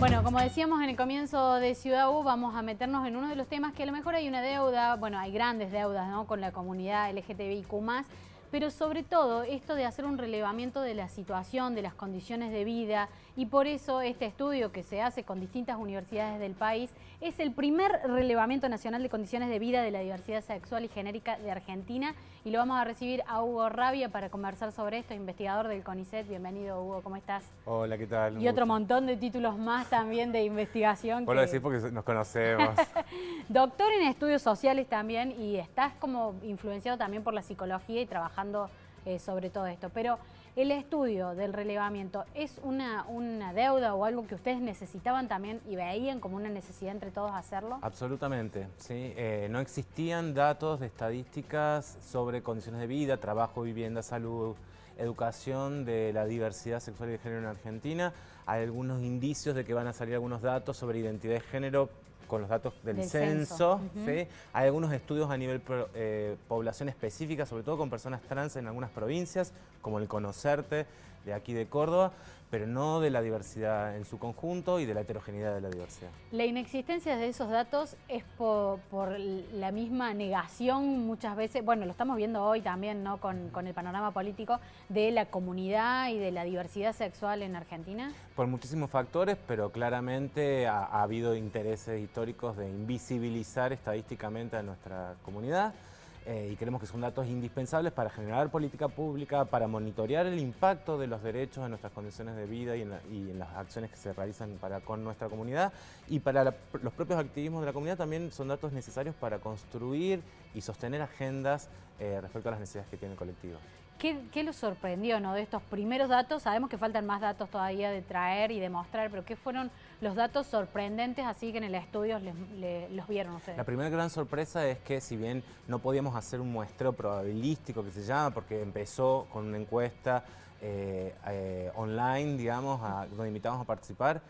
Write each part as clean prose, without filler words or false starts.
Bueno, como decíamos en el comienzo de Ciudad U, vamos a meternos en uno de los temas que a lo mejor hay una deuda, bueno, hay grandes deudas, ¿no?, con la comunidad LGTBIQ+, pero sobre todo esto de hacer un relevamiento de la situación, de las condiciones de vida, y por eso este estudio que se hace con distintas universidades del país es el primer relevamiento nacional de condiciones de vida de la diversidad sexual y genérica de Argentina, y lo vamos a recibir a Hugo Rabia para conversar sobre esto, investigador del CONICET. Bienvenido, Hugo, ¿cómo estás? Hola, ¿qué tal? Y otro montón de títulos más también de investigación. Vos lo decís porque nos conocemos. Doctor en estudios sociales también, y estás como influenciado también por la psicología y trabajando sobre todo esto. Pero el estudio del relevamiento, ¿es una deuda o algo que ustedes necesitaban también y veían como una necesidad entre todos hacerlo? Absolutamente, sí. No existían datos de estadísticas sobre condiciones de vida, trabajo, vivienda, salud, educación de la diversidad sexual y de género en Argentina. Hay algunos indicios de que van a salir algunos datos sobre identidad de género con los datos del censo. ¿Sí? Hay algunos estudios a nivel población específica, sobre todo con personas trans en algunas provincias, como el Conocerte, de aquí de Córdoba, pero no de la diversidad en su conjunto y de la heterogeneidad de la diversidad. La inexistencia de esos datos es por la misma negación muchas veces, bueno, lo estamos viendo hoy también, ¿no?, con el panorama político de la comunidad y de la diversidad sexual en Argentina. Por muchísimos factores, pero claramente ha habido intereses históricos de invisibilizar estadísticamente a nuestra comunidad. Y creemos que son datos indispensables para generar política pública, para monitorear el impacto de los derechos en nuestras condiciones de vida y en las acciones que se realizan con nuestra comunidad. Y para los propios activismos de la comunidad también son datos necesarios para construir y sostener agendas respecto a las necesidades que tiene el colectivo. ¿Qué los sorprendió, ¿no?, de estos primeros datos? Sabemos que faltan más datos todavía de traer y de mostrar, pero ¿qué fueron los datos sorprendentes así que en el estudio los vieron ustedes? La primera gran sorpresa es que si bien no podíamos hacer un muestreo probabilístico que se llama, porque empezó con una encuesta online, digamos, donde invitamos a participar,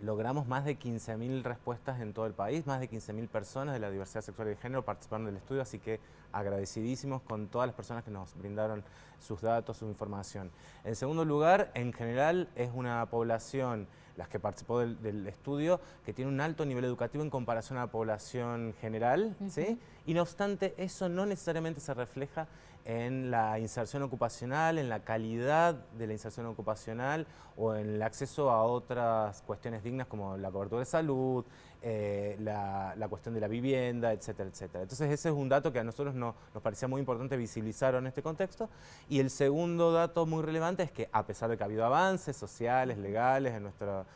logramos más de 15.000 respuestas en todo el país, más de 15.000 personas de la diversidad sexual y de género participaron del estudio, así que agradecidísimos con todas las personas que nos brindaron sus datos, su información. En segundo lugar, en general es una población, las que participó del estudio, que tiene un alto nivel educativo en comparación a la población general, ¿sí? Y no obstante, eso no necesariamente se refleja en la inserción ocupacional, en la calidad de la inserción ocupacional o en el acceso a otras cuestiones dignas como la cobertura de salud, la cuestión de la vivienda, etcétera, etcétera. Entonces ese es un dato que a nosotros nos parecía muy importante visibilizar en este contexto. Y el segundo dato muy relevante es que a pesar de que ha habido avances sociales, legales en nuestra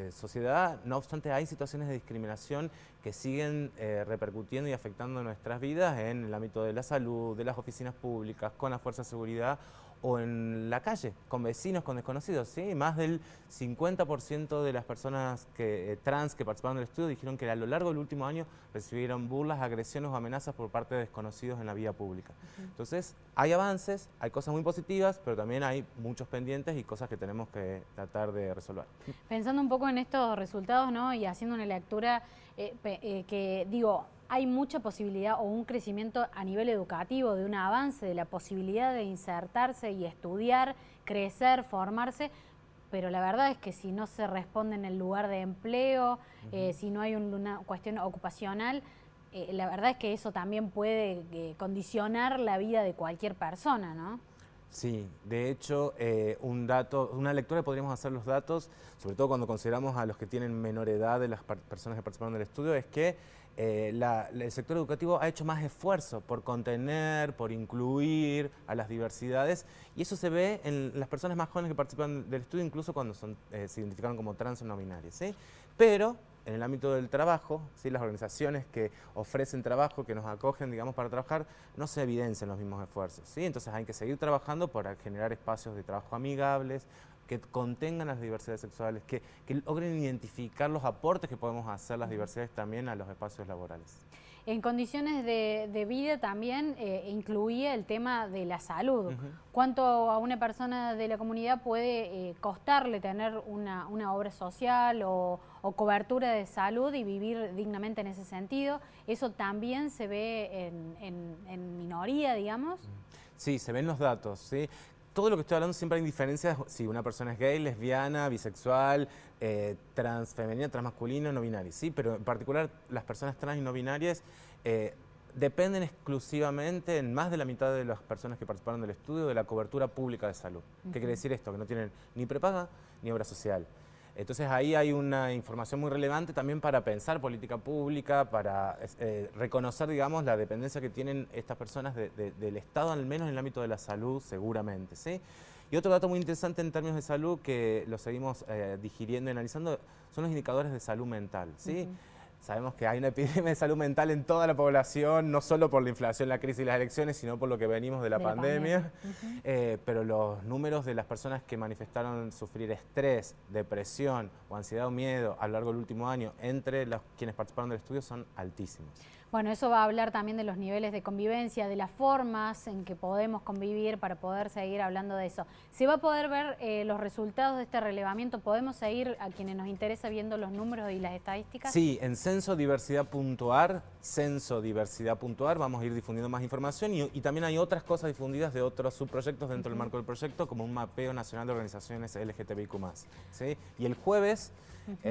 sociedad, no obstante hay situaciones de discriminación que siguen repercutiendo y afectando nuestras vidas en el ámbito de la salud, de las oficinas públicas, con la fuerza de seguridad o en la calle, con vecinos, con desconocidos, ¿sí? Más del 50% de las personas trans que participaron del estudio dijeron que a lo largo del último año recibieron burlas, agresiones o amenazas por parte de desconocidos en la vía pública. Entonces, hay avances, hay cosas muy positivas, pero también hay muchos pendientes y cosas que tenemos que tratar de resolver. Pensando un poco en estos resultados, ¿no?, y haciendo una lectura que digo, hay mucha posibilidad o un crecimiento a nivel educativo, de un avance, de la posibilidad de insertarse y estudiar, crecer, formarse, pero la verdad es que si no se responde en el lugar de empleo, si no hay una cuestión ocupacional, la verdad es que eso también puede condicionar la vida de cualquier persona, ¿no? Sí, de hecho, una lectura que podríamos hacer los datos, sobre todo cuando consideramos a los que tienen menor edad de las personas que participaron del estudio, es que el sector educativo ha hecho más esfuerzo por contener, por incluir a las diversidades, y eso se ve en las personas más jóvenes que participan del estudio, incluso cuando se identificaron como trans o no binarias, ¿sí? Pero en el ámbito del trabajo, ¿sí?, las organizaciones que ofrecen trabajo, que nos acogen, digamos, para trabajar, no se evidencian los mismos esfuerzos, ¿sí? Entonces hay que seguir trabajando para generar espacios de trabajo amigables, que contengan las diversidades sexuales, que logren identificar los aportes que podemos hacer las diversidades también a los espacios laborales. En condiciones de vida también incluía el tema de la salud. ¿Cuánto a una persona de la comunidad puede costarle tener una obra social o cobertura de salud y vivir dignamente en ese sentido? ¿Eso también se ve en minoría, digamos? Sí, se ven los datos, ¿sí? todo lo que estoy hablando siempre hay diferencias si una persona es gay, lesbiana, bisexual, transfemenina, transmasculina, no binaria, ¿sí? Pero en particular las personas trans y no binarias dependen exclusivamente, en más de la mitad de las personas que participaron del estudio, de la cobertura pública de salud. ¿Qué quiere decir esto? Que no tienen ni prepaga ni obra social. Entonces ahí hay una información muy relevante también para pensar política pública, para reconocer, digamos, la dependencia que tienen estas personas del Estado, al menos en el ámbito de la salud, seguramente, ¿sí? Y otro dato muy interesante en términos de salud que lo seguimos digiriendo y analizando son los indicadores de salud mental, ¿sí? Sabemos que hay una epidemia de salud mental en toda la población, no solo por la inflación, la crisis y las elecciones, sino por lo que venimos de la pandemia. Pero los números de las personas que manifestaron sufrir estrés, depresión o ansiedad o miedo a lo largo del último año entre quienes participaron del estudio son altísimos. Bueno, eso va a hablar también de los niveles de convivencia, de las formas en que podemos convivir para poder seguir hablando de eso. ¿Se va a poder ver los resultados de este relevamiento? ¿Podemos seguir, a quienes nos interesa, viendo los números y las estadísticas? Sí, en censodiversidad.ar, vamos a ir difundiendo más información y también hay otras cosas difundidas de otros subproyectos dentro del marco del proyecto, como un mapeo nacional de organizaciones LGTBIQ+, ¿sí? Y el jueves,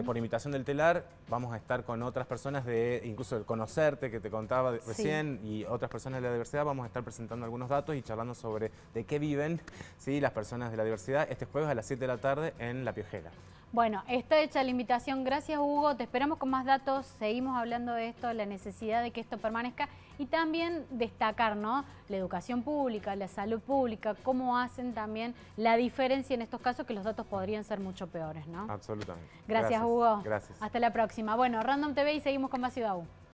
por invitación del Telar, vamos a estar con otras personas incluso el Conocerte, que te contaba recién, y otras personas de la diversidad. Vamos a estar presentando algunos datos y charlando sobre de qué viven, ¿sí?, las personas de la diversidad este jueves a las 7 de la tarde en La Piojera. Bueno, está hecha la invitación. Gracias, Hugo. Te esperamos con más datos. Seguimos hablando de esto, la necesidad de que esto permanezca y también destacar, ¿no?, la educación pública, la salud pública, cómo hacen también la diferencia en estos casos que los datos podrían ser mucho peores, ¿no? Absolutamente. Gracias, Hugo. Gracias. Hasta la próxima. Bueno, Random TV y seguimos con más Ciudad U.